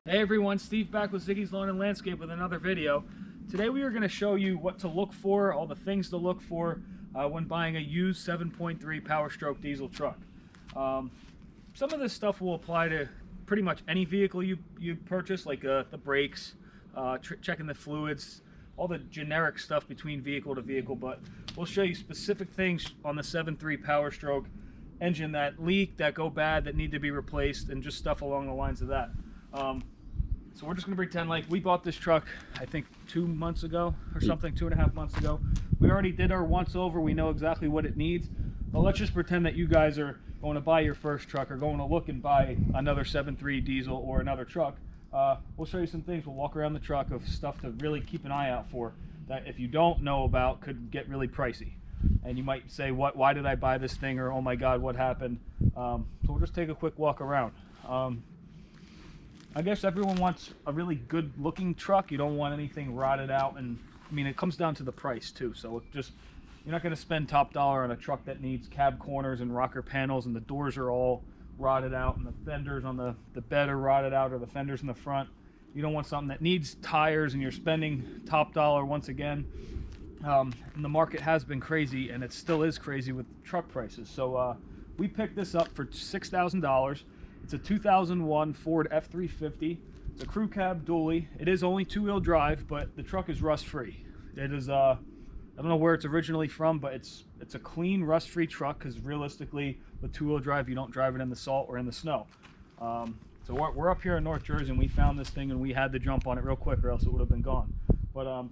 Hey everyone, Steve back with Ziggy's Lawn and Landscape with another video. Today we are going to show you what to look for, all the things to look for when buying a used 7.3 Powerstroke diesel truck. Some of this stuff will apply to pretty much any vehicle you purchase, like the brakes, checking the fluids, all the generic stuff between vehicle to vehicle, but we'll show you specific things on the 7.3 Powerstroke engine that leak, that go bad, that need to be replaced, and just stuff along the lines of that. So we're just going to pretend like we bought this truck, I think 2 months ago or something, 2.5 months ago. We already did our once over. We know exactly what it needs. But let's just pretend that you guys are going to buy your first truck or going to look and buy another 7.3 diesel or another truck. We'll show you some things. We'll walk around the truck of stuff to really keep an eye out for that if you don't know about could get really pricey. And you might say, why did I buy this thing? Or, oh my God, what happened? So we'll just take a quick walk around. I guess everyone wants a really good looking truck. You don't want anything rotted out, and I mean it comes down to the price too. So you're not going to spend top dollar on a truck that needs cab corners and rocker panels and the doors are all rotted out and the fenders on the bed are rotted out, or the fenders in the front. You don't want something that needs tires and you're spending top dollar once again. And the market has been crazy, and it still is crazy with truck prices. So we picked this up for $6,000. It's a 2001 Ford F350. It's a crew cab dually. It is only two-wheel drive, but the truck is rust-free. It is, I don't know where it's originally from, but it's a clean, rust-free truck, because realistically, with two-wheel drive, you don't drive it in the salt or in the snow. So we're up here in North Jersey, and we found this thing, and we had to jump on it real quick, or else it would have been gone. But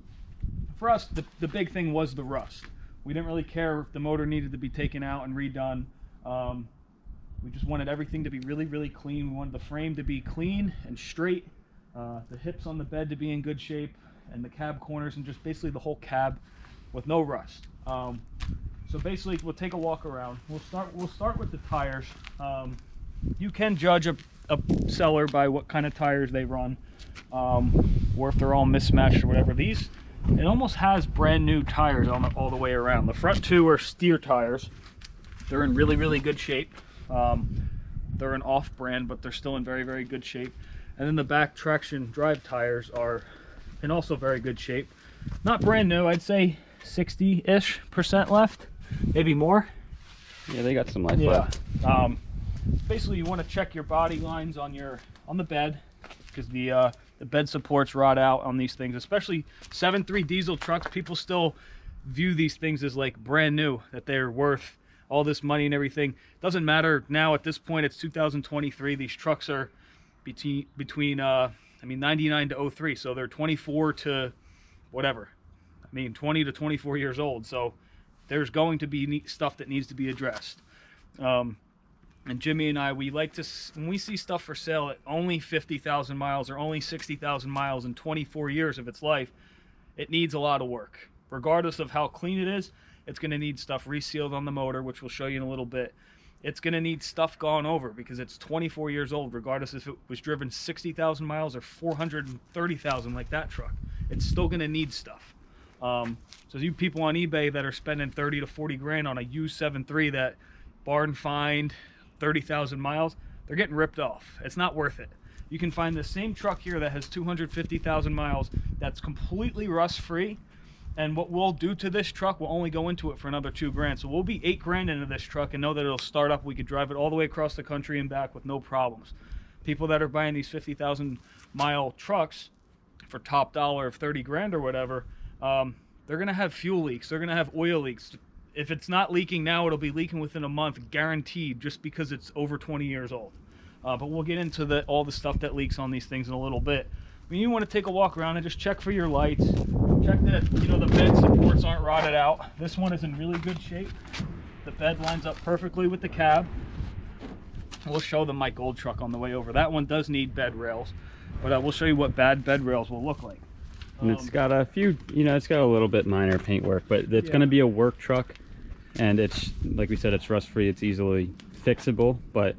for us, the big thing was the rust. We didn't really care if the motor needed to be taken out and redone. We just wanted everything to be really, really clean. We wanted the frame to be clean and straight, the hips on the bed to be in good shape, and the cab corners, and just basically the whole cab with no rust. So basically, we'll take a walk around. We'll start with the tires. You can judge a seller by what kind of tires they run, or if they're all mismatched or whatever. It almost has brand new tires all the way around. The front two are steer tires. They're in really, really good shape. They're an off-brand, but they're still in very, very good shape. And then the back traction drive tires are in also very good shape. Not brand new, I'd say 60-ish% left, maybe more. Yeah, they got some life left. Basically, you want to check your body lines on the bed, because the bed supports rot out on these things, especially 7.3 diesel trucks. People still view these things as like brand new, that they're worth all this money and everything. Doesn't matter now. At this point, it's 2023. These trucks are between 99 to 03, so they're 24 to whatever, 20 to 24 years old. So there's going to be stuff that needs to be addressed. And Jimmy and I, we like to, when we see stuff for sale at only 50,000 miles or only 60,000 miles in 24 years of its life, it needs a lot of work. Regardless of how clean it is, it's going to need stuff resealed on the motor, which we'll show you in a little bit. It's going to need stuff gone over, because it's 24 years old, regardless if it was driven 60,000 miles or 430,000 like that truck. It's still going to need stuff. So you people on eBay that are spending 30 to 40 grand on a used 7.3 that barn find 30,000 miles, they're getting ripped off. It's not worth it. You can find the same truck here that has 250,000 miles that's completely rust-free. And what we'll do to this truck, we'll only go into it for another 2 grand. So we'll be 8 grand into this truck and know that it'll start up. We could drive it all the way across the country and back with no problems. People that are buying these 50,000 mile trucks for top dollar of 30 grand or whatever, they're going to have fuel leaks. They're going to have oil leaks. If it's not leaking now, it'll be leaking within a month, guaranteed, just because it's over 20 years old. But we'll get into all the stuff that leaks on these things in a little bit. When you want to take a walk around and just check for your lights, check that the bed supports aren't rotted out. This one is in really good shape. The bed lines up perfectly with the cab. We'll show them my gold truck on the way over. That one does need bed rails, but we'll show you what bad bed rails will look like. And it's got a few, it's got a little bit minor paint work, but it's going to be a work truck, and it's, like we said, it's rust free. It's easily fixable, but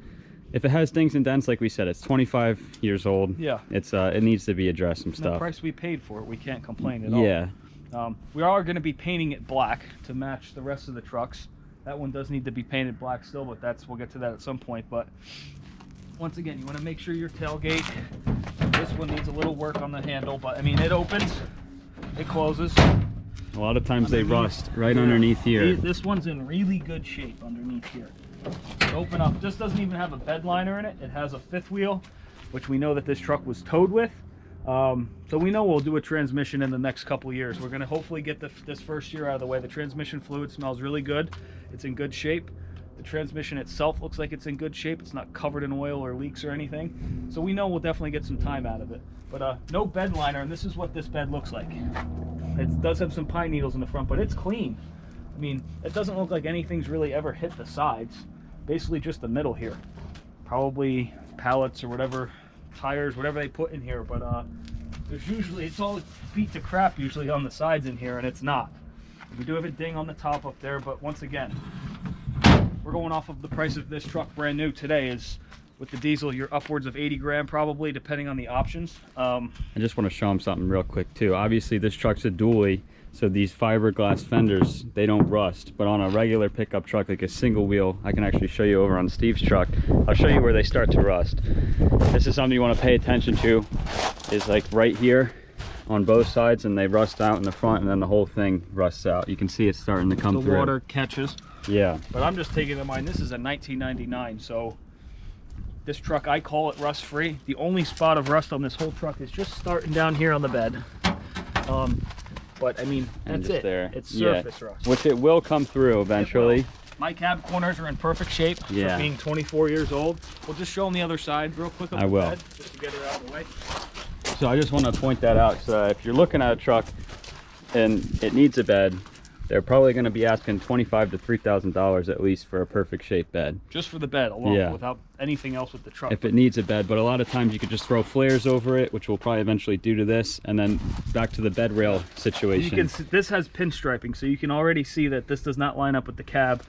if it has dings and dents, like we said, it's 25 years old. Yeah. It needs to be addressed, some stuff. The price we paid for it, we can't complain at all. Yeah. We are going to be painting it black to match the rest of the trucks. That one does need to be painted black still, but we'll get to that at some point. But once again, you want to make sure your tailgate This one needs a little work on the handle, but I mean, it opens, it closes. A lot of times they rust right underneath here. This one's in really good shape underneath here. Open up. This doesn't even have a bed liner in it. It has a fifth wheel, which we know that this truck was towed with. So we know we'll do a transmission in the next couple of years. We're going to hopefully get this first year out of the way. The transmission fluid smells really good. It's in good shape. The transmission itself looks like it's in good shape. It's not covered in oil or leaks or anything. So we know we'll definitely get some time out of it. But no bed liner, and this is what this bed looks like. It does have some pine needles in the front, but it's clean. I mean, it doesn't look like anything's really ever hit the sides. Basically just the middle here. Probably pallets or whatever, tires, whatever they put in here. But there's usually, it's all beat to crap usually on the sides in here, and it's not. We do have a ding on the top up there, but once again, we're going off of the price of this truck brand new today. Is with the diesel, you're upwards of 80 grand probably, depending on the options. I just want to show them something real quick too. Obviously this truck's a dually, so these fiberglass fenders, they don't rust. But on a regular pickup truck, like a single wheel, I can actually show you over on Steve's truck. I'll show you where they start to rust. This is something you want to pay attention to, is like right here on both sides, and they rust out in the front, and then the whole thing rusts out. You can see it's starting to come through. The water catches. Yeah. But I'm just taking in mind, this is a 1999, so this truck, I call it rust free. The only spot of rust on this whole truck is just starting down here on the bed. But I mean, that's it. There. It's surface rust. Which it will come through eventually. My cab corners are in perfect shape for being 24 years old. We'll just show them the other side real quick on the bed, just to get it out of the way. So I just want to point that out. So if you're looking at a truck and it needs a bed, they're probably going to be asking $2,500 to $3,000 at least for a perfect shaped bed. Just for the bed alone, without anything else with the truck. If it needs a bed, but a lot of times you could just throw flares over it, which we'll probably eventually do to this, and then back to the bed rail situation. You can see, this has pinstriping, so you can already see that this does not line up with the cab.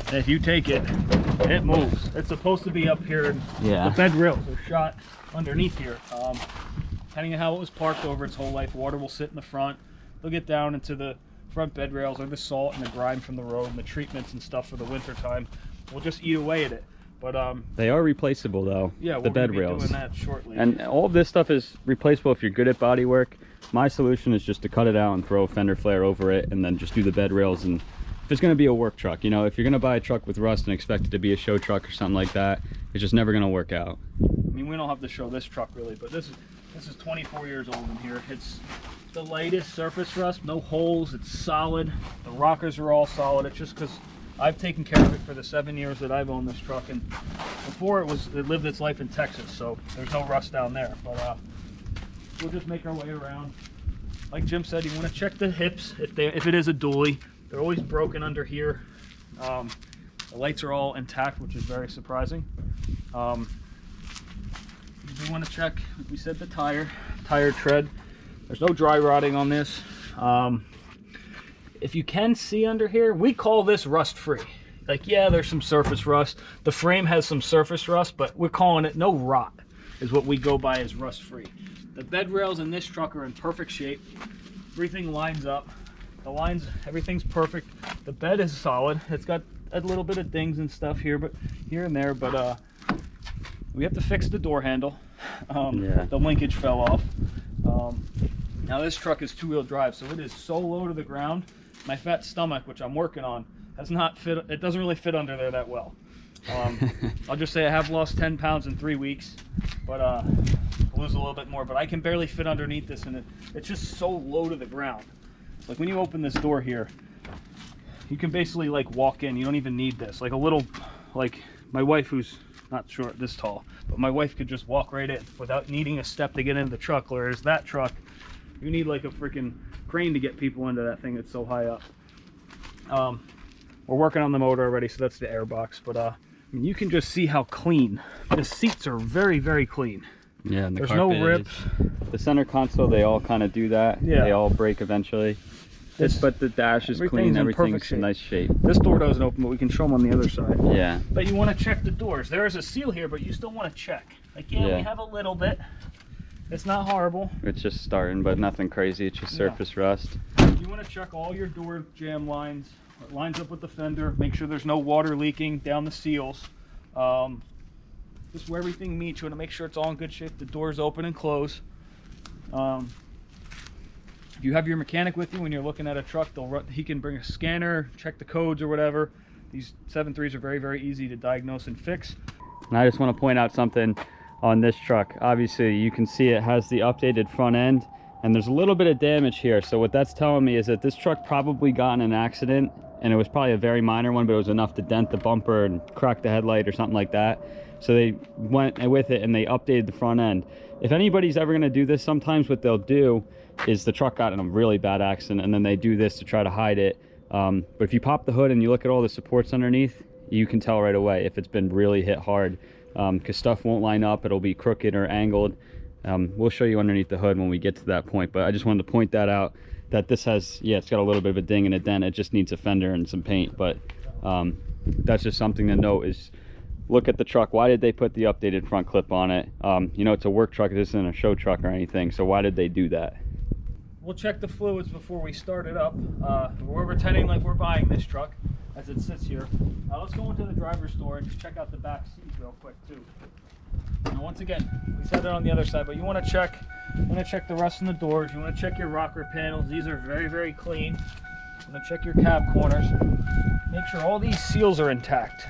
And if you take it, it moves. It's supposed to be up here. The bed rails are shot underneath here. Depending on how it was parked over its whole life, water will sit in the front. They'll get down into the front bed rails, or the salt and the grime from the road and the treatments and stuff for the winter time. We'll just eat away at it. But they are replaceable though. Yeah, the bed rails. Doing that shortly. And all of this stuff is replaceable if you're good at body work. My solution is just to cut it out and throw a fender flare over it, and then just do the bed rails. And if it's going to be a work truck, you know, if you're going to buy a truck with rust and expect it to be a show truck or something like that, it's just never going to work out. I mean, we don't have to show this truck really, but this is 24 years old in here. It's the lightest surface rust, no holes, it's solid. The rockers are all solid. It's just because I've taken care of it for the 7 years that I've owned this truck, and before it lived its life in Texas, so there's no rust down there. But we'll just make our way around. Like Jim said, you want to check the hips if it is a dually. They're always broken under here. The lights are all intact, which is very surprising. You want to check, like we said, the tire tread. There's no dry rotting on this. If you can see under here, we call this rust free. Like, yeah, there's some surface rust. The frame has some surface rust, but we're calling it no rot, is what we go by as rust free. The bed rails in this truck are in perfect shape. Everything lines up. The lines, everything's perfect. The bed is solid. It's got a little bit of dings and stuff here, but here and there, but we have to fix the door handle. The linkage fell off. Now this truck is two-wheel drive, so it is so low to the ground. My fat stomach, which I'm working on, has not fit. It doesn't really fit under there that well. I'll just say I have lost 10 pounds in 3 weeks, but I'll lose a little bit more. But I can barely fit underneath this, and it's just so low to the ground. Like when you open this door here, you can basically like walk in. You don't even need this. Like a little, like my wife, who's not short this tall, but my wife could just walk right in without needing a step to get into the truck. Whereas that truck, you need like a freaking crane to get people into that thing. It's so high up. We're working on the motor already, so that's the air box. But I mean, you can just see how clean the seats are. Very, very clean. Yeah, and there's no rips. The center console, they all kind of do that. Yeah, they all break eventually. But the dash is clean. Everything's in nice shape. This door doesn't open, but we can show them on the other side. Yeah. But you want to check the doors. There is a seal here, but you still want to check. Like, yeah, we have a little bit. It's not horrible. It's just starting, but nothing crazy. It's just surface rust. You want to check all your door jamb lines. It lines up with the fender. Make sure there's no water leaking down the seals. just where everything meets. You want to make sure it's all in good shape. The doors open and close. If you have your mechanic with you when you're looking at a truck, he can bring a scanner, check the codes or whatever. These 7.3s are very, very easy to diagnose and fix. And I just want to point out something on this truck. Obviously, you can see it has the updated front end, and there's a little bit of damage here. So what that's telling me is that this truck probably got in an accident, and it was probably a very minor one, but it was enough to dent the bumper and crack the headlight or something like that. So they went with it and they updated the front end. If anybody's ever going to do this, sometimes what they'll do is the truck got in a really bad accident and then they do this to try to hide it. But if you pop the hood and you look at all the supports underneath, you can tell right away if it's been really hit hard, because stuff won't line up. It'll be crooked or angled. We'll show you underneath the hood when we get to that point, but I just wanted to point that out, that this has, yeah, it's got a little bit of a ding and a dent. It just needs a fender and some paint. But that's just something to note, is look at the truck. Why did they put the updated front clip on it? You know, it's a work truck. This isn't a show truck or anything, so why did they do that? We'll check the fluids before we start it up. We're pretending like we're buying this truck as it sits here. Let's go into the driver's door and just check out the back seat real quick too. Now, once again, we said it on the other side, but you want to check the rust in the doors. You want to check your rocker panels. These are very, very clean. You want to check your cab corners. Make sure all these seals are intact.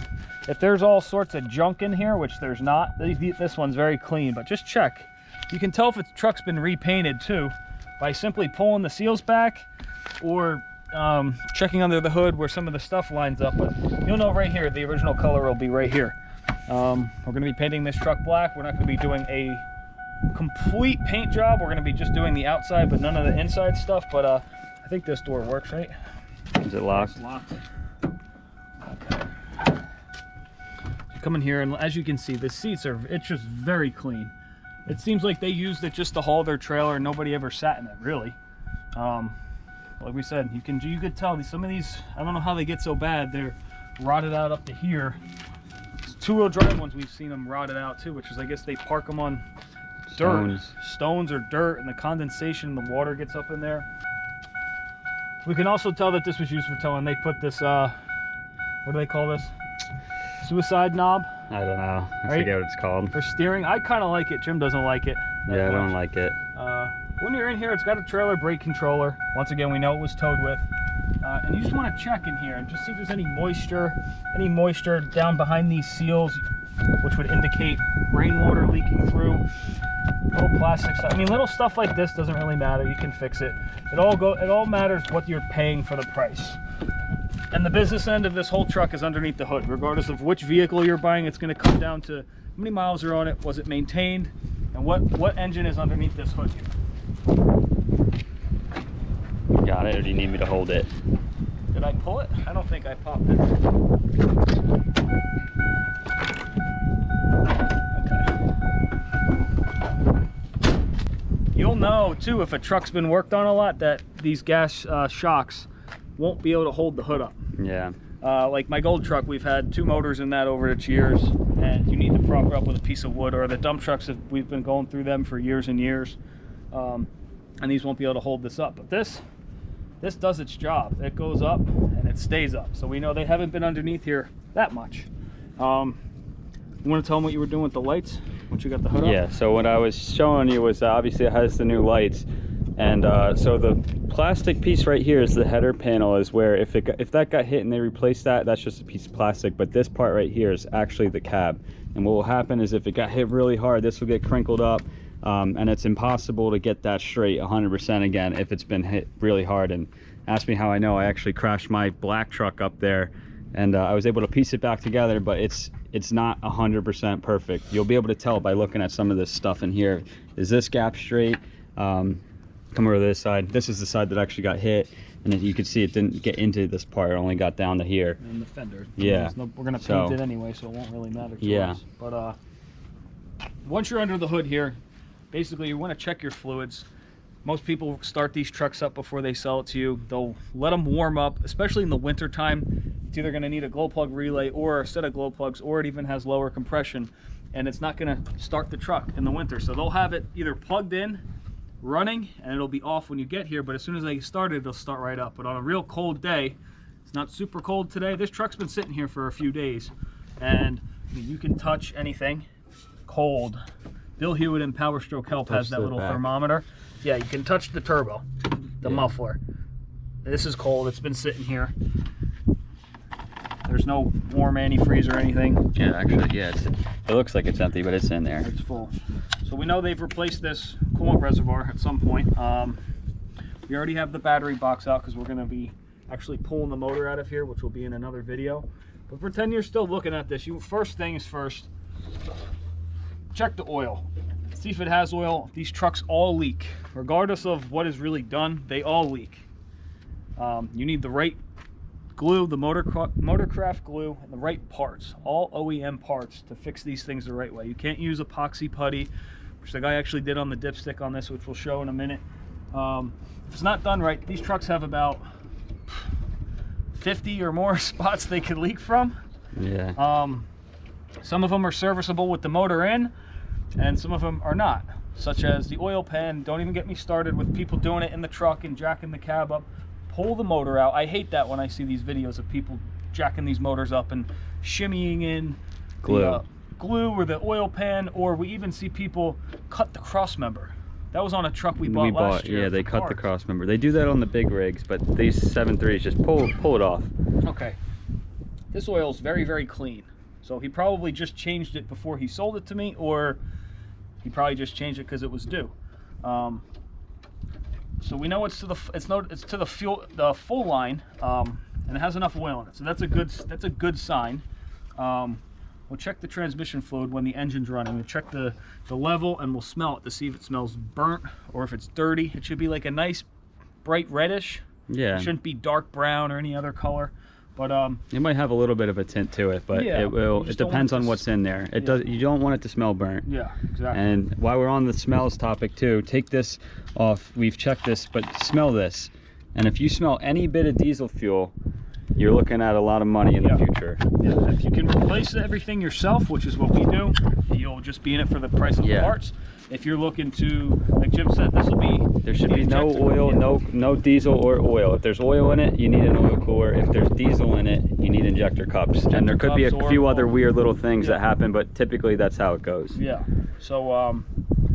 If there's all sorts of junk in here, which there's not, this one's very clean, but just check. You can tell if the truck's been repainted too by simply pulling the seals back or checking under the hood where some of the stuff lines up. But you'll know right here, the original color will be right here. We're going to be painting this truck black. We're not going to be doing a complete paint job. We're going to be just doing the outside, but none of the inside stuff. But I think this door works, right? Is it locked? It's locked. Okay. You come in here, and as you can see, the seats it's just very clean. It seems like they used it just to haul their trailer, and nobody ever sat in it, really. Like we said, you could tell some of these, I don't know how they get so bad. They're rotted out up to here. Two-wheel drive ones, we've seen them rotted out too, which is, I guess they park them on stones or dirt, and the condensation, the water gets up in there. We can also tell that this was used for towing. They put this, what do they call this? Suicide knob? I don't know. I forget what it's called. For steering. I kind of like it. Jim doesn't like it. Yeah, I don't like it. When you're in here, it's got a trailer brake controller. Once again, we know it was towed with. And you just want to check in here and just see if there's any moisture down behind these seals, which would indicate rainwater leaking through. Little plastic stuff. I mean, little stuff like this doesn't really matter. You can fix it. It all matters what you're paying for the price. And the business end of this whole truck is underneath the hood. Regardless of which vehicle you're buying, it's going to come down to how many miles are on it, was it maintained, and what engine is underneath this hood here. Got it, or do you need me to hold it? Did I pull it? I don't think I popped it. Okay. You'll know too, if a truck's been worked on a lot, that these gas shocks won't be able to hold the hood up. Yeah. Like my gold truck, we've had 2 motors in that over its years, and you need to prop it up with a piece of wood, or the dump trucks, we've been going through them for years and years, and these won't be able to hold this up. But this does its job. It goes up and it stays up, so we know they haven't been underneath here that much. You want to tell them what you were doing with the lights once you got the hood up? Yeah, so what I was showing you was obviously it has the new lights, and so the plastic piece right here is the header panel, is where if that got hit and they replaced that, that's just a piece of plastic, but this part right here is actually the cab. And what will happen is if it got hit really hard, this will get crinkled up, and it's impossible to get that straight 100% again if it's been hit really hard. And ask me how I know. I actually crashed my black truck up there, and I was able to piece it back together, but it's not 100% perfect. You'll be able to tell by looking at some of this stuff in here. Is this gap straight? Come over to this side. This is the side that actually got hit, and as you can see, it didn't get into this part. It only got down to here. And the fender. Yeah. We're gonna paint it anyway, so it won't really matter to us. But once you're under the hood here, basically you want to check your fluids. Most people start these trucks up before they sell it to you. They'll let them warm up, especially in the winter time. It's either going to need a glow plug relay or a set of glow plugs, or it even has lower compression, and it's not going to start the truck in the winter. So they'll have it either plugged in, running, and it'll be off when you get here, but as soon as they start it, it'll start right up. But on a real cold day, it's not super cold today. This truck's been sitting here for a few days, and I mean, you can touch anything, cold, Bill Hewitt and Powerstroke Help has that little thermometer. Yeah, you can touch the turbo, the muffler. This is cold. It's been sitting here. There's no warm antifreeze or anything. Yeah, actually, yeah, it looks like it's empty, but it's in there. It's full. So we know they've replaced this coolant reservoir at some point. We already have the battery box out because we're going to be actually pulling the motor out of here, which will be in another video. But pretend you're still looking at this. First thing is first, check the oil. See if it has oil. These trucks all leak. Regardless of what is really done, they all leak. You need the right glue, the motorcraft glue, and the right parts, all OEM parts to fix these things the right way. You can't use epoxy putty, which the guy actually did on the dipstick on this, which we'll show in a minute. If it's not done right, these trucks have about 50 or more spots they could leak from. Yeah. Some of them are serviceable with the motor in, and some of them are not, such as the oil pan. Don't even get me started with people doing it in the truck and jacking the cab up. Pull the motor out. I hate that when I see these videos of people jacking these motors up and shimmying in glue, or the oil pan, or we even see people cut the cross member. That was on a truck we bought last year. Yeah, they cut the cross member. They do that on the big rigs, but these 7.3s just pull it off. Okay. This oil is very, very clean. So he probably just changed it before he sold it to me, or he probably just changed it because it was due. So we know it's to the full line, and it has enough oil in it. So that's a good sign. We'll check the transmission fluid when the engine's running. We'll check the level, and we'll smell it to see if it smells burnt or if it's dirty. It should be like a nice bright reddish. Yeah. It shouldn't be dark brown or any other color. But it might have a little bit of a tint to it, but yeah, it depends on what's in there. You don't want it to smell burnt. Yeah, exactly. And while we're on the smells topic too, take this off. We've checked this, but smell this. And if you smell any bit of diesel fuel, you're looking at a lot of money in the future. Yeah, if you can replace everything yourself, which is what we do, you'll just be in it for the price of the parts. If you're looking to, like Jim said, this will be... There should be no oil, no diesel or oil. If there's oil in it, you need an oil cooler. If there's diesel in it, you need injector cups. And there could be a few other weird little things that happen, but typically that's how it goes. Yeah. So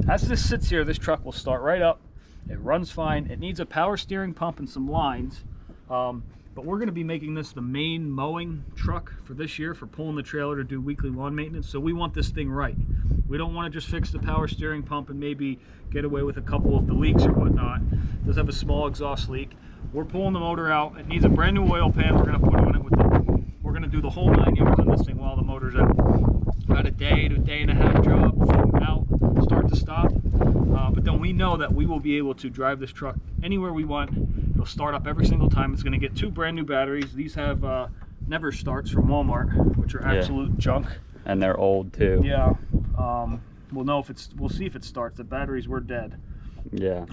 as this sits here, this truck will start right up. It runs fine. It needs a power steering pump and some lines. But we're going to be making this the main mowing truck for this year, for pulling the trailer to do weekly lawn maintenance. So we want this thing right. We don't want to just fix the power steering pump and maybe get away with a couple of the leaks or whatnot. It does have a small exhaust leak. We're pulling the motor out. It needs a brand new oil pan. We're going to put on it with we're going to do the whole 9 yards on this thing while the motor's out. About a day to a day and a half job from out, start to stop. But then we know that we will be able to drive this truck anywhere we want. It'll start up every single time. It's going to get 2 brand new batteries. These have never starts from Walmart, which are absolute junk. And they're old too. Yeah. We'll see if it starts. The batteries were dead. Yeah.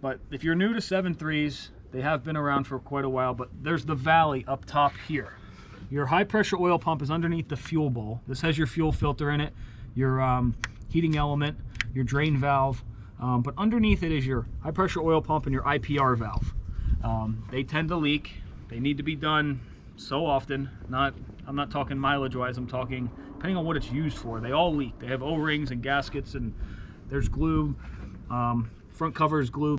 But if you're new to 7.3s, they have been around for quite a while, but there's the valley up top here. Your high pressure oil pump is underneath the fuel bowl. This has your fuel filter in it, your heating element, your drain valve, but underneath it is your high pressure oil pump and your IPR valve. They tend to leak. They need to be done so often. I'm not talking mileage wise, I'm talking depending on what it's used for. They all leak. They have O-rings and gaskets, and there's glue. Front cover is glue.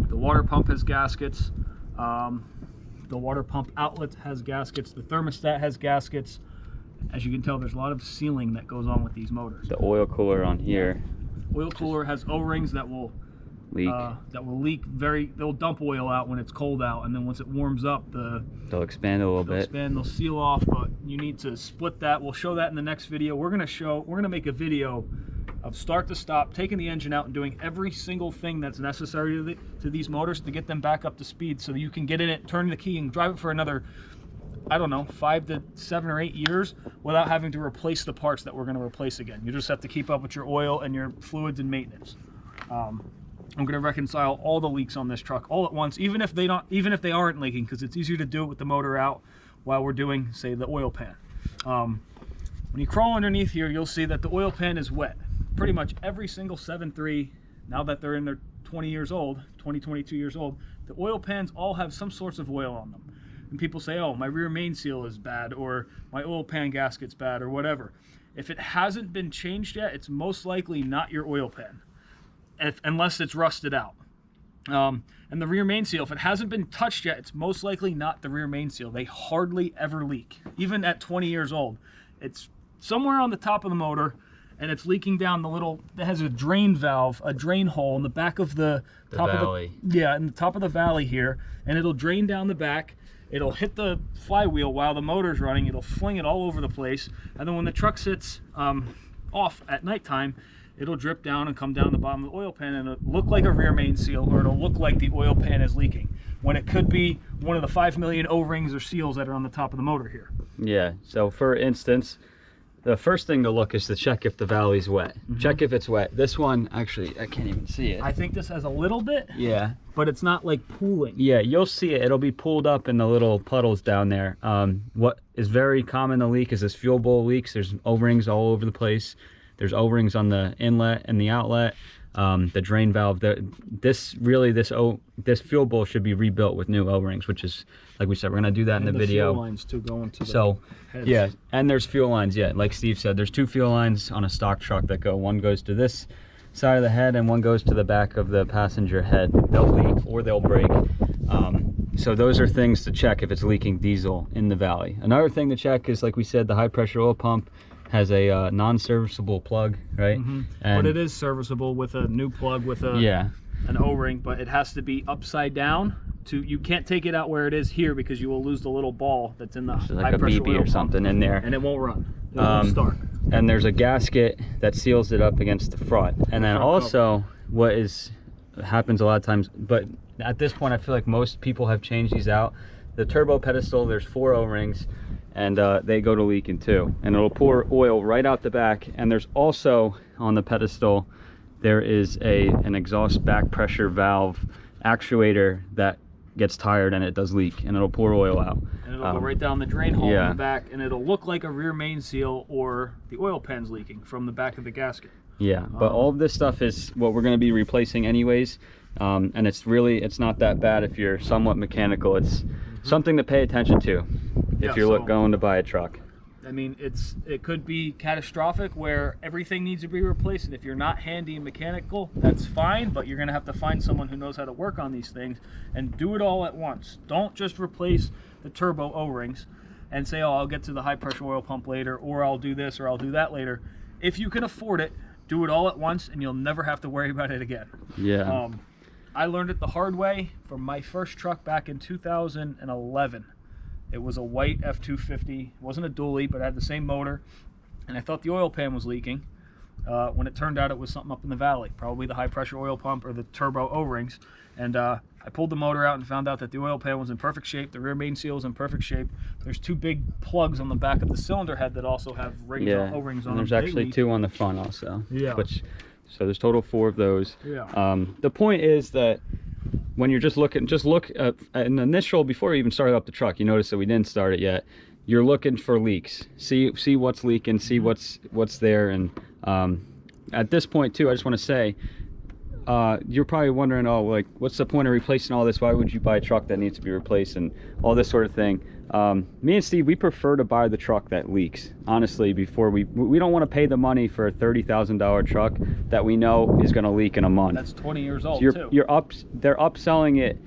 The water pump has gaskets. The water pump outlet has gaskets. The thermostat has gaskets. As you can tell, there's a lot of sealing that goes on with these motors. The oil cooler on here. Oil cooler has O-rings that will leak. They'll dump oil out when it's cold out, and then once it warms up, they'll expand a little bit. They'll seal off, but you need to split that. We'll show that in the next video. We're gonna make a video of start to stop, taking the engine out and doing every single thing that's necessary to these motors to get them back up to speed, so that you can get in it, turn the key, and drive it for another, I don't know, 5 to 7 or 8 years without having to replace the parts that we're going to replace again. You just have to keep up with your oil and your fluids and maintenance. I'm going to reconcile all the leaks on this truck all at once, even if they aren't leaking, because it's easier to do it with the motor out while we're doing, say, the oil pan. When you crawl underneath here, you'll see that the oil pan is wet. Pretty much every single 7.3, now that they're in their 22 years old, the oil pans all have some sorts of oil on them. And people say, oh, my rear main seal is bad, or my oil pan gasket's bad, or whatever. If it hasn't been changed yet, it's most likely not your oil pan, unless it's rusted out. And the rear main seal, if it hasn't been touched yet, it's most likely not the rear main seal. They hardly ever leak. Even at 20 years old, it's somewhere on the top of the motor, and it's leaking down the little, it has a drain valve, a drain hole in the back of the top valley. of the, yeah, in the top of the valley here, and it'll drain down the back. It'll hit the flywheel while the motor's running. It'll fling it all over the place. And then when the truck sits off at nighttime, it'll drip down and come down the bottom of the oil pan, and it'll look like a rear main seal, or it'll look like the oil pan is leaking, when it could be one of the 5 million O-rings or seals that are on the top of the motor here. Yeah, so for instance, the first thing to look is to check if the valley's wet. Check if it's wet. This one, actually, I can't even see it. I think this has a little bit. Yeah. But it's not like pooling. Yeah, you'll see it. It'll be pooled up in the little puddles down there. What is very common to leak is this fuel bowl leaks. There's O-rings all over the place. There's O-rings on the inlet and the outlet. The drain valve. This fuel bowl should be rebuilt with new O-rings, which is, like we said, we're gonna do that in the video. Fuel lines too going to the So heads. yeah, and there's fuel lines. Yeah, like Steve said, there's 2 fuel lines on a stock truck that go. One goes to this side of the head, and one goes to the back of the passenger head. They'll leak or they'll break. So those are things to check if it's leaking diesel in the valley. Another thing to check is, like we said, the high pressure oil pump has a non-serviceable plug, right? And And but it is serviceable with a new plug with a an O-ring, but it has to be upside down. You can't take it out where it is here, because you will lose the little ball that's in the like high a pressure BB oil or something pump, in there, and it won't run. It won't start. and there's a gasket that seals it up against the front. And then also what happens a lot of times, but at this point I feel like most people have changed these out. The turbo pedestal, there's 4 O-rings, and they go to leaking too, and it'll pour oil right out the back. And there's also on the pedestal, there is an exhaust back pressure valve actuator that gets tired, and it does leak, and it'll pour oil out. And it'll go right down the drain hole in the back, and it'll look like a rear main seal, or the oil pan's leaking from the back of the gasket. Yeah, but all of this stuff is what we're going to be replacing anyways, and it's not that bad if you're somewhat mechanical. It's something to pay attention to if you're going to buy a truck. I mean, it could be catastrophic where everything needs to be replaced, and if you're not handy and mechanical, that's fine, but you're going to have to find someone who knows how to work on these things and do it all at once. Don't just replace the turbo O-rings and say, oh, I'll get to the high pressure oil pump later, or I'll do this or I'll do that later. If you can afford it, do it all at once, and you'll never have to worry about it again. Yeah. I learned it the hard way from my first truck back in 2011. It was a white F250. It wasn't a dually, but it had the same motor. And I thought the oil pan was leaking, when it turned out it was something up in the valley, probably the high pressure oil pump or the turbo O-rings. And I pulled the motor out and found out that the oil pan was in perfect shape. The rear main seal was in perfect shape. There's 2 big plugs on the back of the cylinder head that also have O-rings on them. There's actually 2 on the front also. Yeah. So there's total 4 of those. Yeah. The point is that when you're just look at an initial, before we even started up the truck, you notice that we didn't start it yet. You're looking for leaks. See what's leaking, see what's there. And at this point too, I just want to say, you're probably wondering, oh, like, what's the point of replacing all this? Why would you buy a truck that needs to be replaced and all this sort of thing? Me and Steve, we prefer to buy the truck that leaks, honestly, before we don't want to pay the money for a $30,000 truck that we know is going to leak in a month. That's 20 years old, so too. They're upselling it,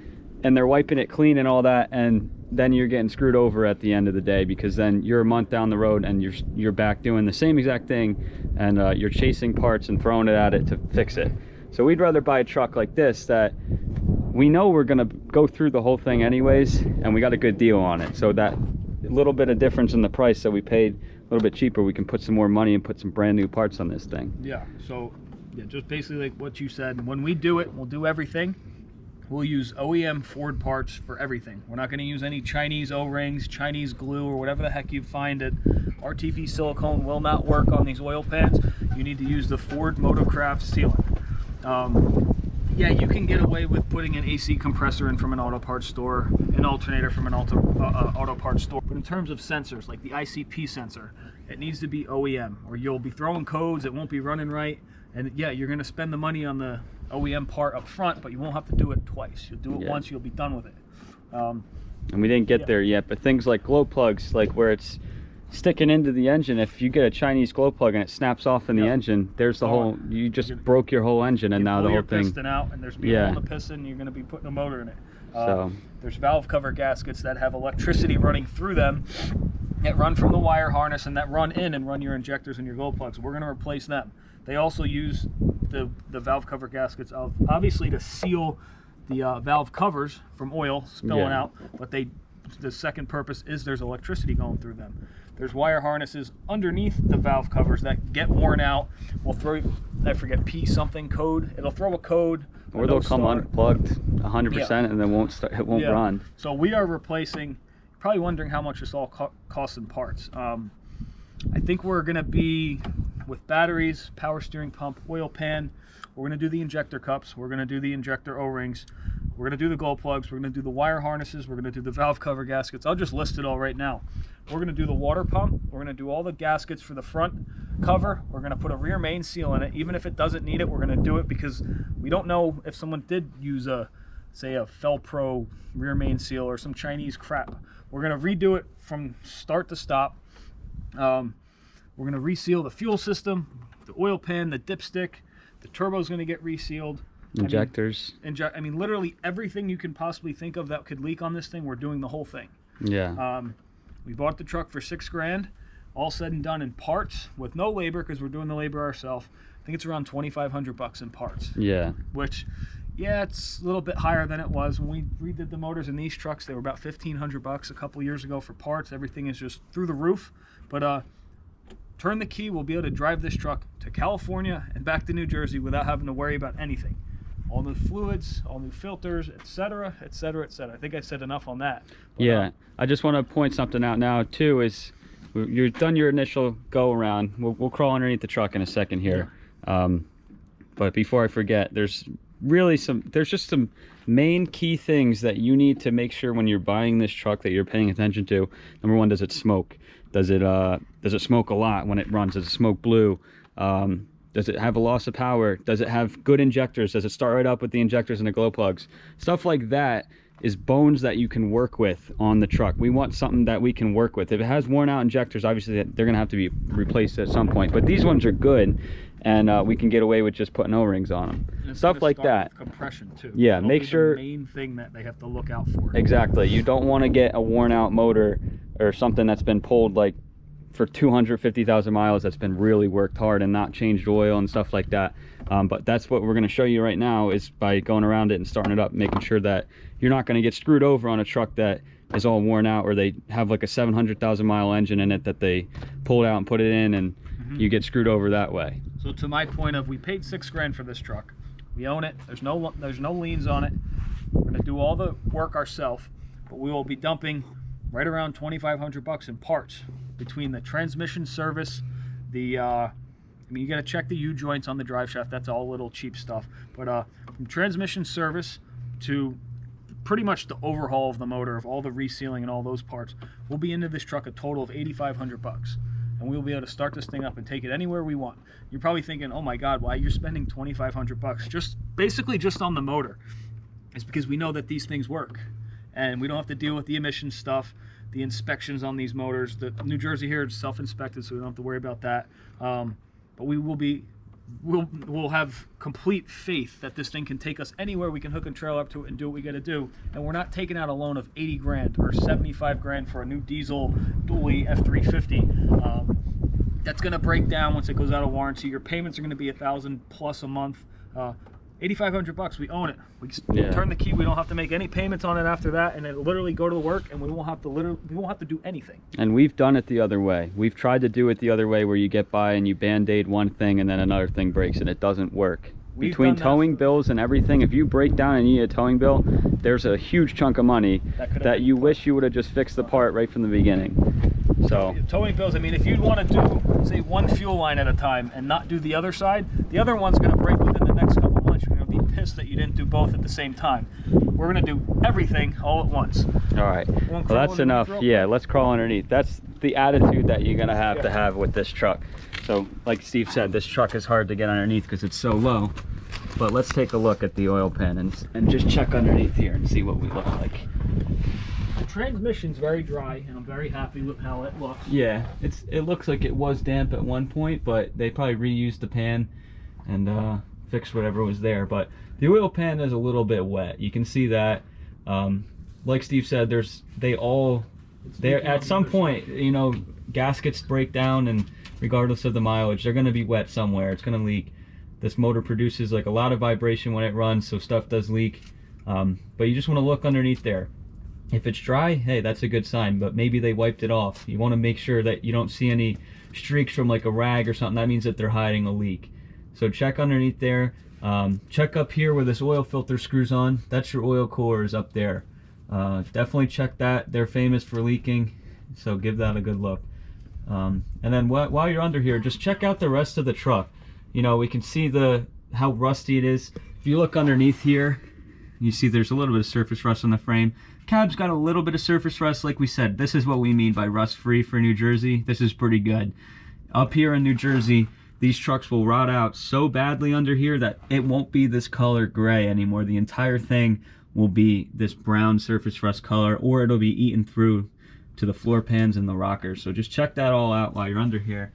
and they're wiping it clean and all that, and then you're getting screwed over at the end of the day, because then you're a month down the road and you're back doing the same exact thing, and you're chasing parts and throwing it at it to fix it. So we'd rather buy a truck like this that we know we're going to go through the whole thing anyways, and we got a good deal on it. So that little bit of difference in the price that we paid a little bit cheaper, we can put some more money and put some brand new parts on this thing. Yeah, so yeah, just basically like what you said. When we do it, we'll do everything. We'll use OEM Ford parts for everything. We're not going to use any Chinese O-rings, Chinese glue, or whatever the heck you find it. RTV silicone will not work on these oil pans. You need to use the Ford Motorcraft sealant. Yeah, you can get away with putting an AC compressor in from an auto parts store, an alternator from an auto parts store. But in terms of sensors, like the ICP sensor, it needs to be OEM, or you'll be throwing codes, it won't be running right. And yeah, you're going to spend the money on the OEM part up front, but you won't have to do it twice. You'll do it once, you'll be done with it. And we didn't get there yet, but things like glow plugs, like where it's sticking into the engine, if you get a Chinese glow plug and it snaps off in the engine, there's the whole, you just broke your whole engine, and now the whole thing. Piston out, and there's a hole in the piston. You're going to be putting a motor in it. So there's valve cover gaskets that have electricity running through them that run from the wire harness and that run in and run your injectors and your glow plugs. We're going to replace them. They also use the valve cover gaskets obviously to seal the valve covers from oil spilling out, but the second purpose is there's electricity going through them. There's wire harnesses underneath the valve covers that get worn out. We'll throw, I forget, P something code. It'll throw a code. Or they'll come unplugged 100% and then it won't run. So we are replacing, you're probably wondering how much this all costs in parts. I think we're going to be, with batteries, power steering pump, oil pan, we're going to do the injector cups, we're going to do the injector O-rings, we're going to do the glow plugs, we're going to do the wire harnesses, we're going to do the valve cover gaskets. I'll just list it all right now. We're going to do the water pump, we're going to do all the gaskets for the front cover, we're going to put a rear main seal in it. Even if it doesn't need it, we're going to do it because we don't know if someone did use say a Felpro rear main seal or some Chinese crap. We're going to redo it from start to stop. We're going to reseal the fuel system, the oil pan, the dipstick, the turbo is going to get resealed. Injectors. I mean, literally everything you can possibly think of that could leak on this thing, we're doing the whole thing. Yeah. We bought the truck for $6 grand, all said and done in parts with no labor because we're doing the labor ourselves. I think it's around $2,500 in parts. Yeah. Which, yeah, it's a little bit higher than it was when we redid the motors in these trucks. They were about $1,500 a couple years ago for parts. Everything is just through the roof. But turn the key, we'll be able to drive this truck to California and back to New Jersey without having to worry about anything. All new fluids, all new filters, etc., etc., etc. I think I said enough on that. But, yeah, I just want to point something out now too. Is you're done your initial go around. We'll crawl underneath the truck in a second here. But before I forget, there's just some main key things that you need to make sure when you're buying this truck that you're paying attention to. Number one, does it smoke? Does it smoke a lot when it runs? Does it smoke blue? Does it have a loss of power? Does it have good injectors? Does it start right up with the injectors and the glow plugs? Stuff like that is bones that you can work with on the truck. We want something that we can work with. If it has worn out injectors, obviously they're gonna have to be replaced at some point, but these ones are good, and we can get away with just putting O-rings on them. Stuff like that. Compression too. Yeah, make sure. The main thing that they have to look out for. Exactly. You don't want to get a worn out motor or something that's been pulled like for 250,000 miles that's been really worked hard and not changed oil and stuff like that. But that's what we're going to show you right now, is by going around it and starting it up, making sure that you're not going to get screwed over on a truck that is all worn out, or they have like a 700,000 mile engine in it that they pulled out and put it in, and you get screwed over that way. So to my point of, we paid $6 grand for this truck. We own it. There's no liens on it. We're going to do all the work ourselves, but we will be dumping right around $2,500 in parts between the transmission service, the I mean, you got to check the U-joints on the drive shaft. That's all little cheap stuff. But from transmission service to pretty much the overhaul of the motor, of all the resealing and all those parts, we'll be into this truck a total of $8,500. And we'll be able to start this thing up and take it anywhere we want. You're probably thinking, oh my God, why you're spending $2,500 just basically just on the motor? It's because we know that these things work, and we don't have to deal with the emission stuff, the inspections on these motors. The New Jersey here is self-inspected, so we don't have to worry about that. But we'll have complete faith that this thing can take us anywhere. We can hook and trail up to it and do what we got to do. And we're not taking out a loan of 80 grand or 75 grand for a new diesel dually F350. That's going to break down once it goes out of warranty. Your payments are going to be $1,000+ a month. $8,500, we own it. We just turn the key. We don't have to make any payments on it after that, and it'll literally go to the work, and we won't have to do anything. And we've done it the other way. We've tried to do it the other way, where you get by and you band-aid one thing and then another thing breaks, and it doesn't work. Between towing bills and everything, if you break down and you need a towing bill, there's a huge chunk of money that you wish you would have just fixed the part right from the beginning. So towing bills, I mean, if you'd want to do, say, one fuel line at a time and not do the other side, the other one's going to break within the next couple months. You're going to be pissed that you didn't do both at the same time. We're going to do everything all at once. All right. Well, that's enough. Yeah, let's crawl underneath. That's the attitude that you're going to have with this truck. So, like Steve said, this truck is hard to get underneath because it's so low. But let's take a look at the oil pan and just check underneath here and see what we look like. transmission's very dry, and I'm very happy with how it looks. Yeah, it looks like it was damp at one point, but they probably reused the pan and fixed whatever was there. But the oil pan is a little bit wet. You can see that. Like Steve said, they're at some point, you know, gaskets break down, and regardless of the mileage, they're going to be wet somewhere. It's going to leak. This motor produces like a lot of vibration when it runs, so stuff does leak. But you just want to look underneath there. If it's dry, hey, that's a good sign, but maybe they wiped it off. You want to make sure that you don't see any streaks from like a rag or something. That means that they're hiding a leak. So check underneath there. Check up here where this oil filter screws on. That's your oil coolers up there. Definitely check that. They're famous for leaking, so give that a good look. And then while you're under here, just check out the rest of the truck. You know, we can see how rusty it is. If you look underneath here, you see there's a little bit of surface rust on the frame. Cab's got a little bit of surface rust. Like we said, this is what we mean by rust-free for New Jersey. This is pretty good. Up here in New Jersey, these trucks will rot out so badly under here that it won't be this color gray anymore. The entire thing will be this brown surface rust color, or it'll be eaten through to the floor pans and the rockers. So just check that all out while you're under here.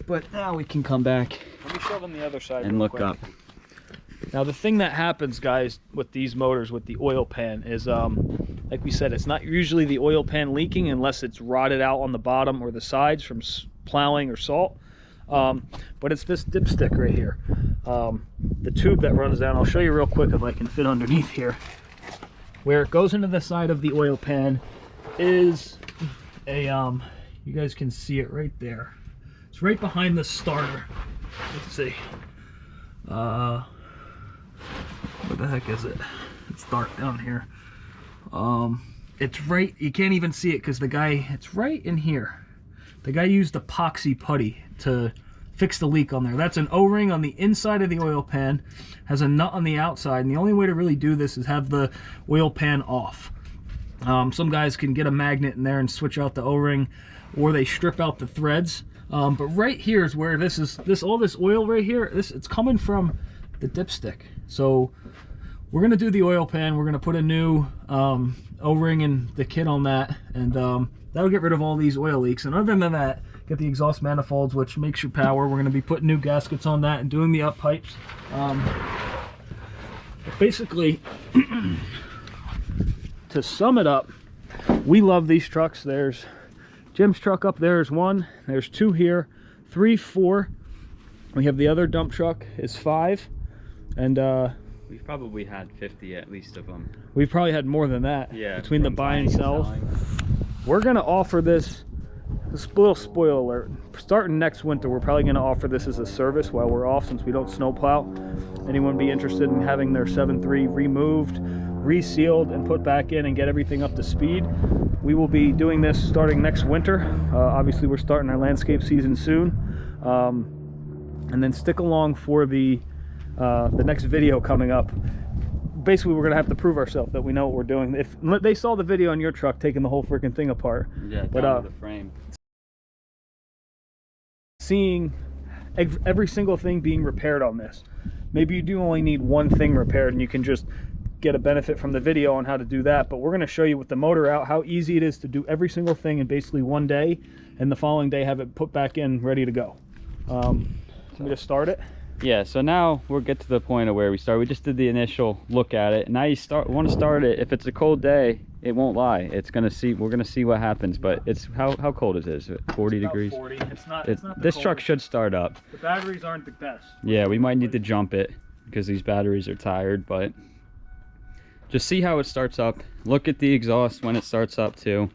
But now we can come back. Let me show them the other side and look quick. up. Now the thing that happens, guys, with these motors with the oil pan is, like we said, it's not usually the oil pan leaking unless it's rotted out on the bottom or the sides from plowing or salt. But it's this dipstick right here. The tube that runs down, I'll show you real quick if I can fit underneath here. Where it goes into the side of the oil pan is a, you guys can see it right there. It's right behind the starter. Let's see. Where the heck is it? It's dark down here. It's right, you can't even see it because it's right in here. The guy used epoxy putty to fix the leak on there. That's an O-ring on the inside of the oil pan, has a nut on the outside, and the only way to really do this is have the oil pan off. Some guys can get a magnet in there and switch out the O-ring, or they strip out the threads. But right here is where all this oil right here, it's coming from the dipstick. So we're gonna do the oil pan. We're gonna put a new O-ring and the kit on that, and that'll get rid of all these oil leaks. And other than that, get the exhaust manifolds, which makes your power. We're gonna be putting new gaskets on that and doing the up pipes. Basically, to sum it up, we love these trucks. There's Jim's truck up there is 1, there's 2 here, 3, 4. We have the other dump truck is 5, and We've probably had 50 at least of them. We've probably had more than that. Yeah. Between the buy and sells. We're gonna offer this little spoiler alert. Starting next winter, we're probably gonna offer this as a service while we're off, since we don't snowplow. Anyone be interested in having their 7.3 removed, resealed, and put back in and get everything up to speed? We will be doing this starting next winter. Obviously, we're starting our landscape season soon. And then stick along for the next video coming up. Basically, we're gonna have to prove ourselves that we know what we're doing. If they saw the video on your truck taking the whole freaking thing apart, yeah, but down to the frame, seeing every single thing being repaired on this, maybe you do only need one thing repaired, and you can just get a benefit from the video on how to do that. But we're going to show you with the motor out how easy it is to do every single thing in basically one day, and the following day have it put back in ready to go. Want me to start it? Yeah, so now we'll get to the point of where we start. We just did the initial look at it. Now you want to start it. If it's a cold day, it won't lie. It's gonna see. We're gonna see what happens. But it's how cold is it? Is it 40 degrees? 40. It's not this coldest. truck should start up. The batteries aren't the best. Yeah, we might need to jump it because these batteries are tired. But just see how it starts up. Look at the exhaust when it starts up too.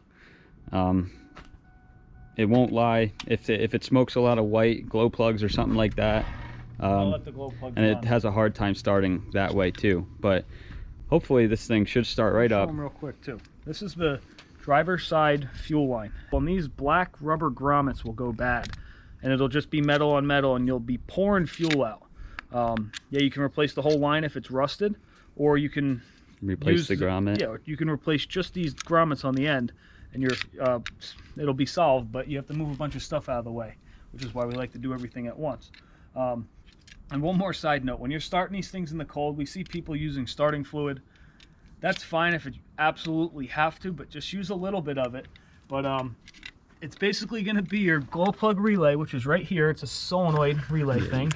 It won't lie. If it smokes a lot of white glow plugs or something like that. I'll let the glow plugs and it on. has a hard time starting that way too, but hopefully this thing should start right up. Show them real quick too. This is the driver's side fuel line. On these black rubber grommets will go bad, and it'll just be metal on metal, and you'll be pouring fuel out. Yeah, you can replace the whole line if it's rusted, or you can replace the grommet. Yeah, you can replace just these grommets on the end, and it'll be solved. But you have to move a bunch of stuff out of the way, which is why we like to do everything at once. And one more side note, when you're starting these things in the cold, we see people using starting fluid. that's fine if you absolutely have to, but just use a little bit of it. But it's basically going to be your glow plug relay, which is right here. It's a solenoid relay thing.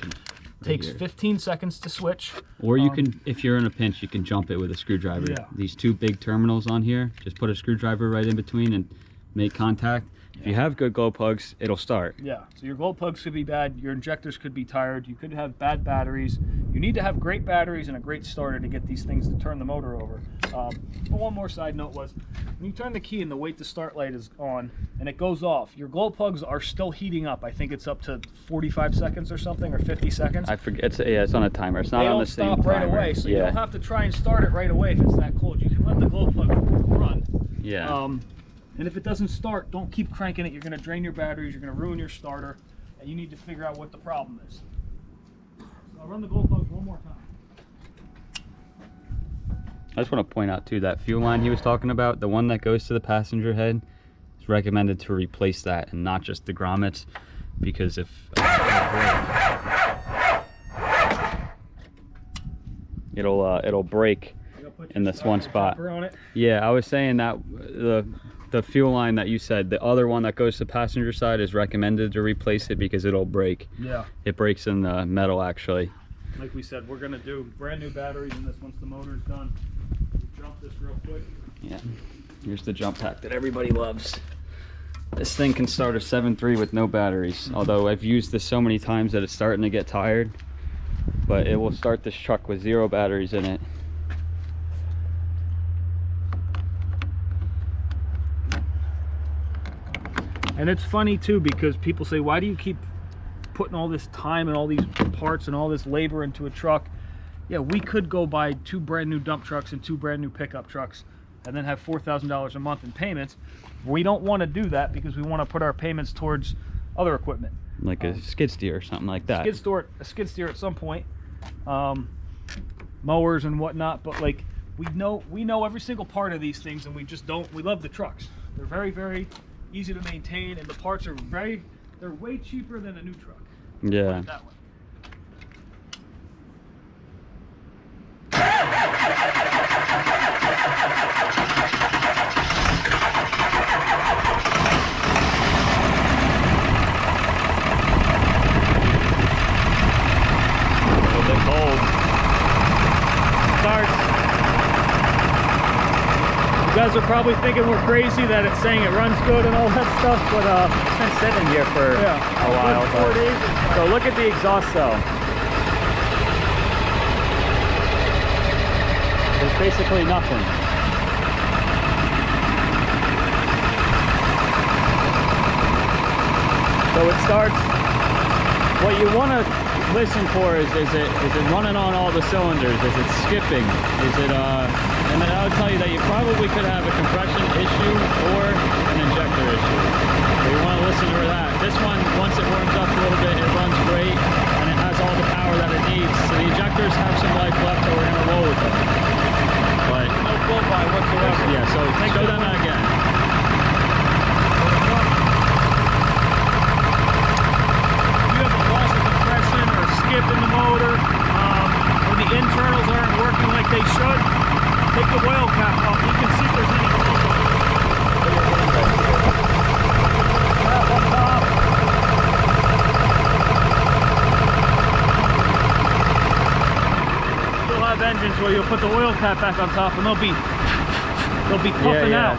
Takes 15 seconds to switch. Or you can, if you're in a pinch, you can jump it with a screwdriver. Yeah. These two big terminals on here, just put a screwdriver right in between and make contact. If you have good glow plugs, it'll start. Yeah, so your glow plugs could be bad, your injectors could be tired, you could have bad batteries. You need to have great batteries and a great starter to get these things to turn the motor over. But one more side note was, when you turn the key and the wait to start light is on and it goes off, your glow plugs are still heating up. I think it's up to 45 seconds or something, or 50 seconds. I forget, it's on a timer. It's not on the same timer. They don't stop right away, so you don't have to try and start it right away if it's that cold. You can let the glow plug run. Yeah. And if it doesn't start, don't keep cranking it. You're going to drain your batteries, you're going to ruin your starter, and you need to figure out what the problem is. So I'll run the glow plugs one more time. I just want to point out too, that fuel line he was talking about, the one that goes to the passenger head, it's recommended to replace that and not just the grommets, because if it'll break in this one spot. On it. Yeah, I was saying that the fuel line that you said, the other one that goes to passenger side, is recommended to replace it because it'll break. Yeah. It breaks in the metal actually. Like we said, we're going to do brand new batteries in this once the motor's done. Jump this real quick. Yeah. Here's the jump pack that everybody loves. This thing can start a 7.3 with no batteries, although I've used this so many times that it's starting to get tired. But it will start this truck with 0 batteries in it. And it's funny too, because people say, why do you keep putting all this time and all these parts and all this labor into a truck? Yeah, we could go buy 2 brand new dump trucks and 2 brand new pickup trucks and then have $4,000 a month in payments. We don't want to do that because we want to put our payments towards other equipment. Like a skid steer or something like that. A skid steer at some point. Mowers and whatnot, but like we know every single part of these things, and we love the trucks. They're very, very easy to maintain, and the parts are they're way cheaper than a new truck. Yeah. Put it that way. A little bit cold. Starts. You guys are probably thinking we're crazy that it's saying it runs good and all that stuff, but It's been sitting here for a while. 4 days. So look at the exhaust cell. There's basically nothing. So it starts, what you want to listen for is it running on all the cylinders? Is it skipping? Is it, and then I would tell you that you probably could have a compression issue or an injector issue. So you want to listen for that. This one, once it warms up a little bit, it runs great and it has all the power that it needs. So the injectors have some life left, so we're going to roll with them. But No blow by whatsoever. yeah, so show them that again. If you have a loss of compression or skip in the motor, or the internals aren't working like they should, take the oil cap off. You can see if there's any oil. Cap on top. You'll have engines where you'll put the oil cap back on top and they'll be puffing out,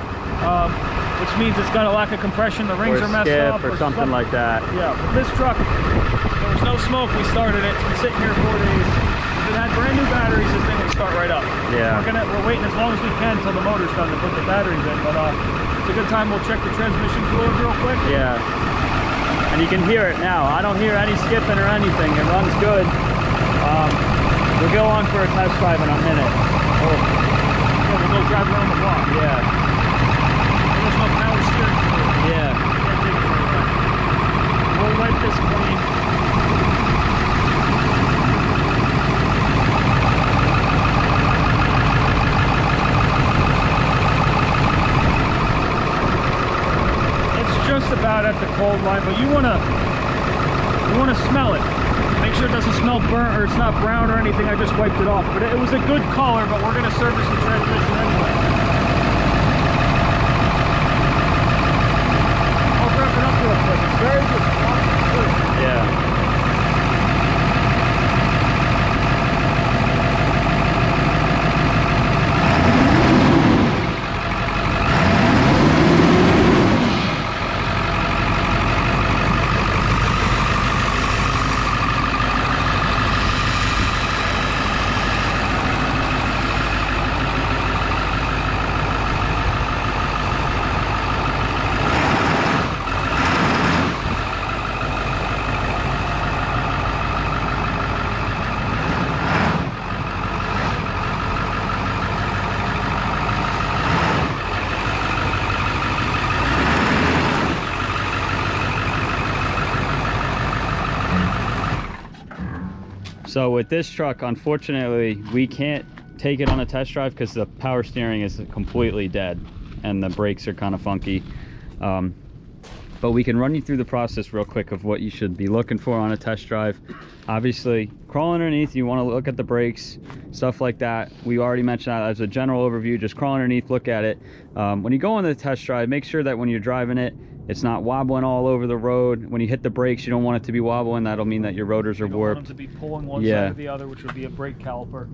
which means it's got a lack of compression. The rings Or are messed skip up or something like that. Yeah, but this truck, there was no smoke. We started it. It's been sitting here 4 days. If it had brand new batteries, this thing would start right up. Yeah. We're waiting as long as we can until the motor's done to put the batteries in. But it's a good time. We'll check the transmission fluid real quick. Yeah. And you can hear it now. I don't hear any skipping or anything. It runs good. We'll go on for a test drive in a minute. Yeah, we'll go drive around the block. Yeah. There's no power steering fluid. Yeah. Can't take it very well. We'll wipe this clean. It's just about at the cold line, but you wanna smell it. Make sure it doesn't smell burnt or it's not brown or anything. I just wiped it off, but it was a good color, but we're gonna service the transmission anyway. I'll rev it up real quick. It's very good. Yeah. So with this truck, unfortunately, we can't take it on a test drive because the power steering is completely dead and the brakes are kind of funky. But we can run you through the process real quick of what you should be looking for on a test drive. Obviously, crawl underneath, you want to look at the brakes, stuff like that. We already mentioned that as a general overview. Just crawl underneath, look at it. When you go on the test drive, make sure that when you're driving it, it's not wobbling all over the road. When you hit the brakes, you don't want it to be wobbling. That'll mean that your rotors are warped. Want them to be pulling one side or the other, which would be a brake caliper.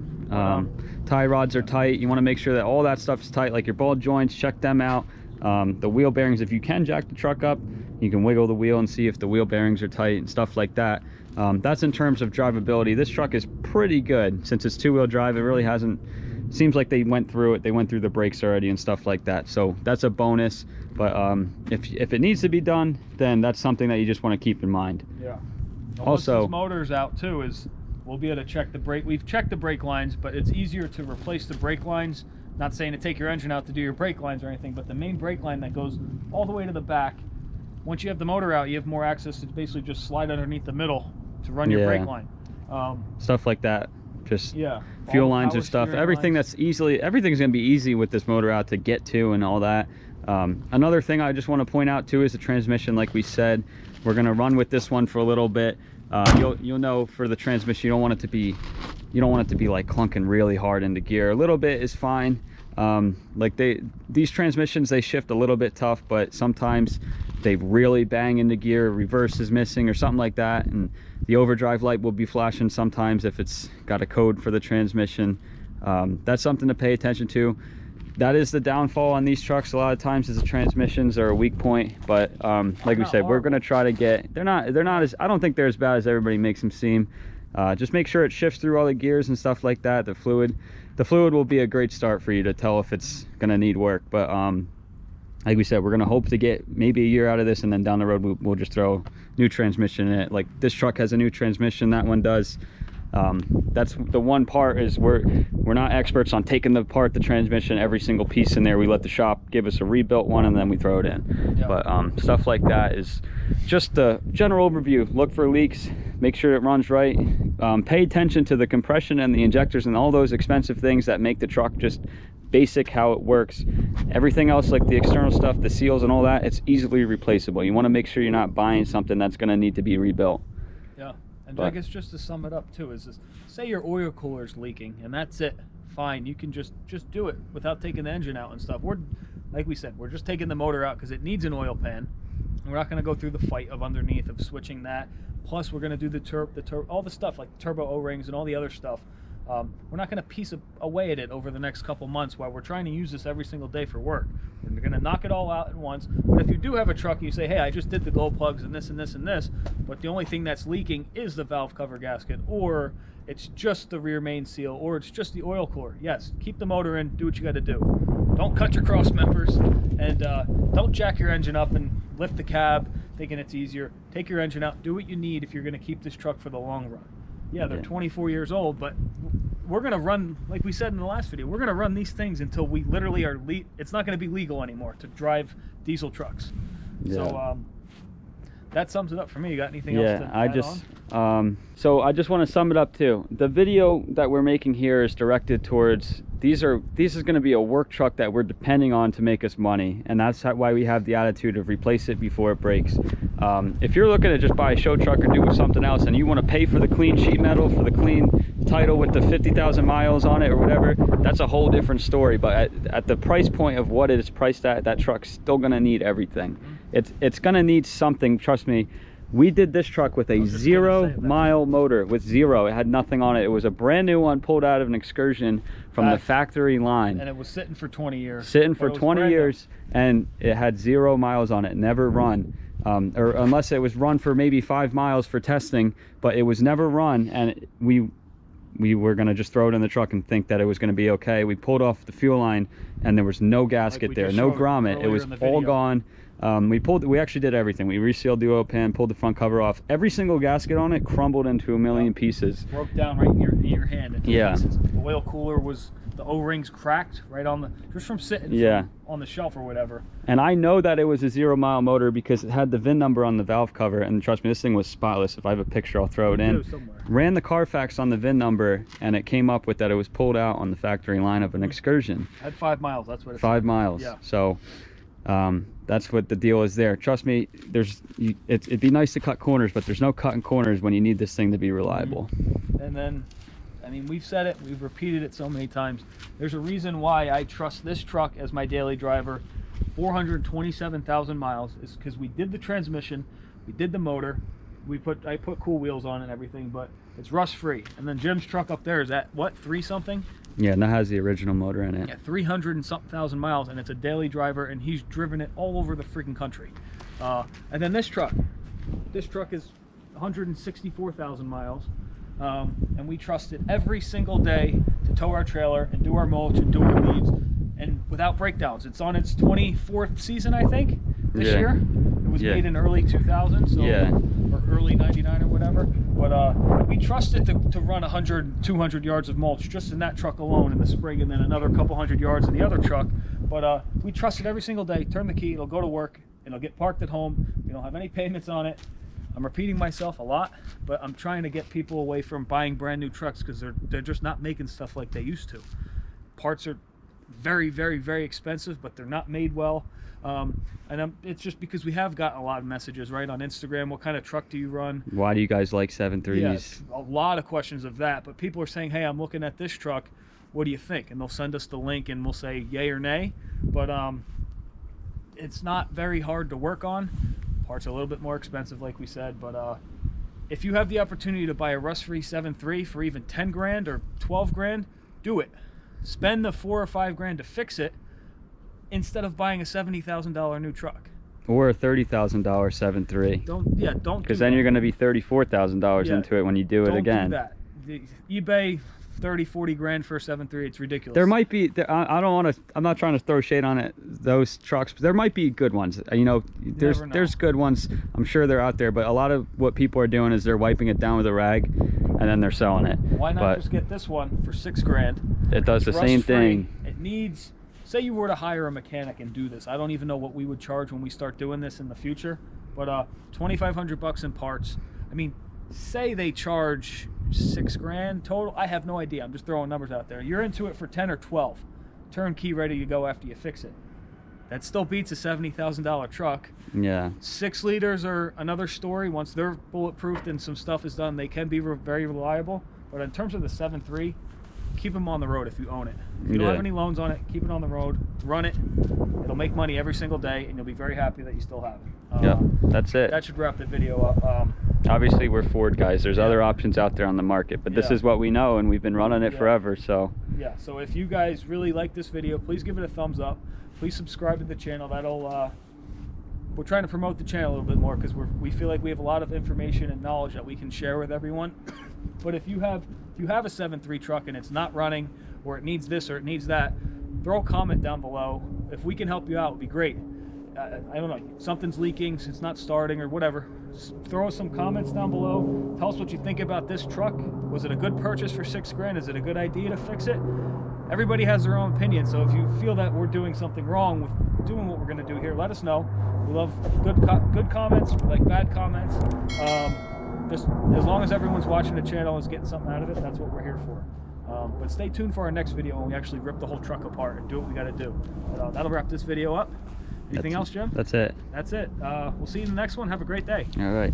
Tie rods are tight. You want to make sure that all that stuff is tight, like your ball joints, check them out. The wheel bearings, if you can jack the truck up, you can wiggle the wheel and see if the wheel bearings are tight and stuff like that. That's in terms of drivability. This truck is pretty good. Since it's two-wheel drive, it really hasn't, seems like they went through it. They went through the brakes already and stuff like that. So that's a bonus. But if it needs to be done, then that's something that you just want to keep in mind. Yeah. Also, this motor's out too, is we'll be able to check the brake. We've checked the brake lines, but it's easier to replace the brake lines. Not saying to take your engine out to do your brake lines or anything, but the main brake line that goes all the way to the back, once you have the motor out, you have more access to basically just slide underneath the middle to run your brake line. Stuff like that. Just yeah, fuel lines or stuff. Everything that's everything's going to be easy with this motor out to get to and all that. Another thing I just want to point out too is the transmission. Like we said, we're going to run with this one for a little bit. You'll know for the transmission, you don't want it to be like clunking really hard into gear. A little bit is fine. Like these transmissions, they shift a little bit tough, but sometimes they really bang into gear, reverse is missing or something like that, and the overdrive light will be flashing sometimes if it's got a code for the transmission. That's something to pay attention to. That is the downfall on these trucks a lot of times, is the transmissions are a weak point. But like we said, we're going to try to get, they're not as, I don't think they're as bad as everybody makes them seem. Just make sure it shifts through all the gears and stuff like that. The fluid will be a great start for you to tell if it's going to need work. But like we said, we're going to hope to get maybe a year out of this, and then down the road we'll just throw new transmission in it. Like this truck has a new transmission, that one does. That's the one part, is we're not experts on taking apart the transmission, every single piece in there. We let the shop give us a rebuilt one and then we throw it in. Yep. But stuff like that is just the general overview. Look for leaks, make sure it runs right, pay attention to the compression and the injectors and all those expensive things that make the truck just basic how it works. Everything else, like the external stuff, the seals and all that, it's easily replaceable. You want to make sure you're not buying something that's going to need to be rebuilt. Yeah. And I guess just to sum it up too, is this, say your oil cooler's leaking and that's it, fine, you can just do it without taking the engine out and stuff. We're, like we said, we're just taking the motor out because it needs an oil pan. And we're not going to go through the fight of underneath of switching that. Plus we're going to do all the stuff like turbo O-rings and all the other stuff. We're not going to piece away at it over the next couple months while we're trying to use this every single day for work. We're going to knock it all out at once. But if you do have a truck and you say, hey, I just did the glow plugs and this and this and this, but the only thing that's leaking is the valve cover gasket, or it's just the rear main seal, or it's just the oil cooler, yes, keep the motor in, do what you got to do. Don't cut your cross members, and don't jack your engine up and lift the cab thinking it's easier. Take your engine out, do what you need if you're going to keep this truck for the long run. Yeah, they're 24 years old, but we're going to run, like we said in the last video, we're going to run these things until we literally are, it's not going to be legal anymore to drive diesel trucks. Yeah. So that sums it up for me. You got anything else to add on? So I just want to sum it up too. The video that we're making here is directed towards, this is going to be a work truck that we're depending on to make us money, and that's why we have the attitude of replace it before it breaks. If you're looking to just buy a show truck or do something else and you want to pay for the clean sheet metal, for the clean title with the 50,000 miles on it or whatever, that's a whole different story. But at the price point of what it is priced at, that truck's still going to need everything. It's going to need something, trust me. We did this truck with a 0-mile motor, with zero. It had nothing on it. It was a brand new one pulled out of an excursion from the factory line. And it was sitting for 20 years. Sitting for 20 years, and it had 0 miles on it, never run. Or unless it was run for maybe 5 miles for testing, but it was never run, and we were going to just throw it in the truck and think that it was going to be okay. We pulled off the fuel line, and there was no gasket there, no grommet. It was all gone. We actually did everything. We resealed the oil pan, pulled the front cover off. Every single gasket on it crumbled into a million pieces. Broke down right in your hand into pieces. The oil cooler was, the O-rings cracked right on the, just from sitting on the shelf or whatever. And I know that it was a 0-mile motor because it had the VIN number on the valve cover, and trust me, this thing was spotless. If I have a picture, I'll throw it in. Ran the Carfax on the VIN number, and it came up with that it was pulled out on the factory line of an excursion. Had 5 miles, that's what it said. 5 miles. Yeah. So that's what the deal is there. Trust me, it'd be nice to cut corners, but there's no cutting corners when you need this thing to be reliable. And then, I mean, we've said it, we've repeated it so many times. There's a reason why I trust this truck as my daily driver. 427,000 miles is because we did the transmission, we did the motor, I put cool wheels on and everything, but it's rust free. And then Jim's truck up there is at what, 3 something? Yeah, and that has the original motor in it. Yeah, 300 and something thousand miles, and it's a daily driver, and he's driven it all over the freaking country. And then this truck is 164,000 miles, and we trust it every single day to tow our trailer and do our mulch and do our leaves, and without breakdowns. It's on its 24th season, I think, this year. It was made in early 2000, so or early 99 or whatever. But we trust it to run 100, 200 yards of mulch just in that truck alone in the spring, and then another couple hundred yards in the other truck. But we trust it every single day. Turn the key, it'll go to work, it'll get parked at home. We don't have any payments on it. I'm repeating myself a lot, but I'm trying to get people away from buying brand new trucks because they're just not making stuff like they used to. Parts are very, very, very expensive, but they're not made well. It's just because we have gotten a lot of messages right on Instagram. What kind of truck do you run? Why do you guys like 7.3s? Yeah, a lot of questions of that, but people are saying, hey, I'm looking at this truck, what do you think? And they'll send us the link and we'll say yay or nay. But it's not very hard to work on. Parts are a little bit more expensive, like we said, but if you have the opportunity to buy a rust-free 7.3 for even 10 grand or 12 grand, do it. Spend the 4 or 5 grand to fix it instead of buying a $70,000 new truck. Or a $30,000 7.3. Don't because then you're going to be $34,000 into it when you do it again. Don't do that. eBay 30, 40 grand for a 7.3, it's ridiculous. There might be, I'm not trying to throw shade on it, those trucks, but there might be good ones. You know, there's good ones. I'm sure they're out there, but a lot of what people are doing is they're wiping it down with a rag and then they're selling it. Why not just get this one for 6 grand? It does the same thing. It needs, say you were to hire a mechanic and do this. I don't even know what we would charge when we start doing this in the future, but $2,500 in parts. I mean, say they charge 6 grand total. I have no idea. I'm just throwing numbers out there. You're into it for 10 or 12. Turnkey ready to go after you fix it. That still beats a $70,000 truck. Yeah. 6 liters are another story. Once they're bulletproofed and some stuff is done, they can be very reliable. But in terms of the 7.3, keep them on the road if you own it. If you don't have any loans on it, keep it on the road, run it. It'll make money every single day, and you'll be very happy that you still have it. Yeah, that's it. That should wrap the video up. Obviously, we're Ford guys. There's other options out there on the market, but this is what we know, and we've been running it forever. So yeah. So if you guys really like this video, please give it a thumbs up. Please subscribe to the channel. That'll we're trying to promote the channel a little bit more because we feel like we have a lot of information and knowledge that we can share with everyone. But if you have a 7.3 truck and it's not running, or it needs this or it needs that, throw a comment down below. If we can help you out, it'd be great. I don't know, something's leaking, it's not starting or whatever. Just throw us some comments down below. Tell us what you think about this truck. Was it a good purchase for 6 grand? Is it a good idea to fix it? Everybody has their own opinion, so if you feel that we're doing something wrong with doing what we're going to do here, let us know. We love good comments, we like bad comments. Just as long as everyone's watching the channel and is getting something out of it, that's what we're here for. But stay tuned for our next video when we actually rip the whole truck apart and do what we got to do. But, that'll wrap this video up. Anything else, Jim? That's it. That's it. We'll see you in the next one. Have a great day. All right.